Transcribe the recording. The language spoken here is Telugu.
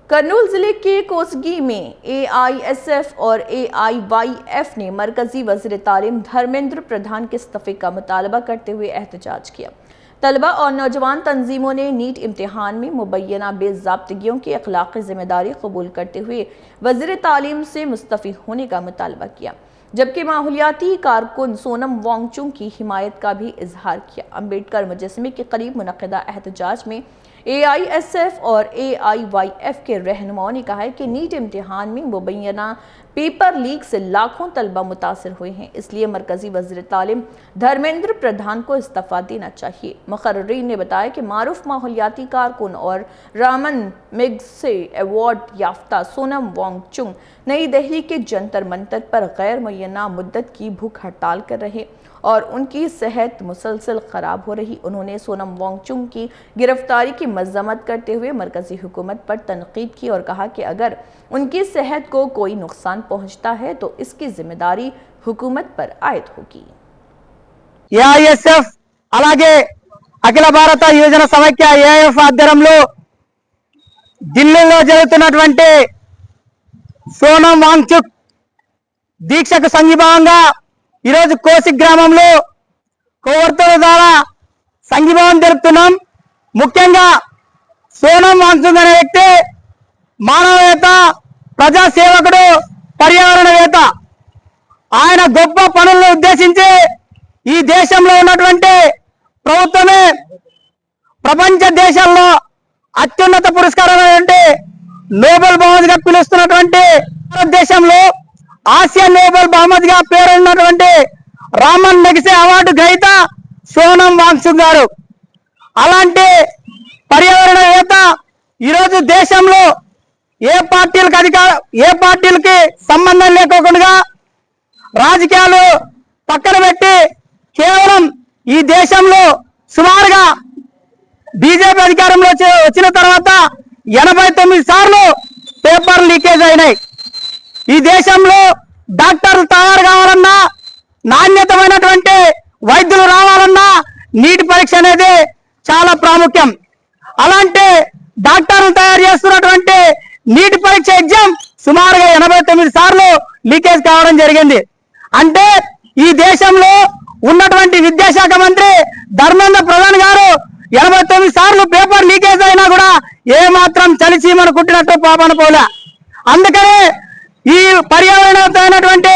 करनूल जिले के कोसगी में एआईएसएफ और एआईवाईएफ ने मरकजी वज़ीर तालीम धर्मेंद्र प्रधान के इस्तीफे का मुतालबा करते हुए एहतजाज किया। तलबा और नौजवान तंजीमों ने नीट इम्तिहान में मुबैना बेज़ाब्तगियों की अखलाकी जिम्मेदारी कबूल करते हुए वज़ीर तालीम से मुस्तफ़ी होने का मुतालबा किया, जबकि माहौलियाती कारकुन सोनम वांगचुक की हिमायत का भी इजहार किया। अम्बेडकर मुजस्समे के करीब मुनक़दा एहतजाज में एआईएसएफ और एआईवाईएफ के रहनुमाओं ने कहा है कि नीट इम्तिहान में मुबैना पेपर लीक से लाखों तलबा मुतासर हुए हैं, इसलिए मरकजी वज़ीर तालीम धर्मेंद्र प्रधान को इस्तीफा देना चाहिए। मुक़र्रिरीन ने बताया कि मारूफ माहौलियाती कारकुन और रामन मैग्सेसे अवार्ड याफ्ता सोनम वांगचुक नई दिल्ली के जंतर मंतर पर गैर मुय्यना मुद्दत की भूख हड़ताल कर रहे और उनकी सेहत मुसलसल ख़राब हो रही। उन्होंने सोनम वांगचुक की गिरफ्तारी की मज़म्मत करते हुए मरकजी हुकूमत पर तनकीद की और कहा कि अगर उनकी सेहत को कोई नुकसान पहुंचता है तो इसकी जिम्मेदारी हुकूमत पर आयद होगी। ఏఐఎస్ఎఫ్ అలాగే అఖిల భారత యువజన సమైక్య ఏఐఎఫ్ ఆధ్వర్యంలో ఢిల్లీలో జరుగుతున్నటువంటి సోనం వాంగ్చుక్ దీక్షకు సంఘీభావంగా ఈరోజు కోసిక్ గ్రామంలో కొవ్వొత్తుల ద్వారా సంఘీభావం తెలుపుతున్నాం। ముఖ్యంగా సోనం వాంగ్చుక్ అనే వ్యక్తి మానవవేత్త, ప్రజాసేవకుడు, పర్యావరణవేత్త। ఆయన గొప్ప పనులను ఉద్దేశించి ఈ దేశంలో ఉన్నటువంటి ప్రభుత్వమే ప్రపంచ దేశాల్లో అత్యున్నత పురస్కారమైనటువంటి నోబెల్ బహుమతిగా పిలుస్తున్నటువంటి భారతదేశంలో ఆసియా నోబెల్ బహుమతిగా పేరున్నటువంటి రామన్ మెగ్సెసే అవార్డు గ్రహీత సోనం వాంగ్చుక్ గారు। అలాంటి పర్యావరణవేత్త ఈరోజు దేశంలో ఏ పార్టీలకి సంబంధం లేకోకుండా రాజకీయాలు పక్కన పెట్టి కేవలం ఈ దేశంలో సుమారుగా బీజేపీ అధికారంలో వచ్చిన తర్వాత 89 సార్లు పేపర్ లీకేజ్ అయినాయి। ఈ దేశంలో డాక్టర్లు తయారు కావాలన్నా, నాణ్యతమైనటువంటి వైద్యులు రావాలన్నా నీటి పరీక్ష అనేది చాలా ప్రాముఖ్యం। అలాంటి డాక్టర్లు తయారు చేస్తున్నటువంటి నీటి పరీక్ష ఎగ్జామ్ సుమారుగా 89 సార్లు లీకేజ్ కావడం జరిగింది। అంటే ఈ దేశంలో ఉన్నటువంటి విద్యాశాఖ మంత్రి ధర్మేంద్ర ప్రధాన్ గారు 89 సార్లు పేపర్ లీకేజ్ అయినా కూడా ఏమాత్రం చలిచీమను కుట్టినట్టు పాపన పోలే। అందుకనే ఈ పర్యావరణమైనటువంటి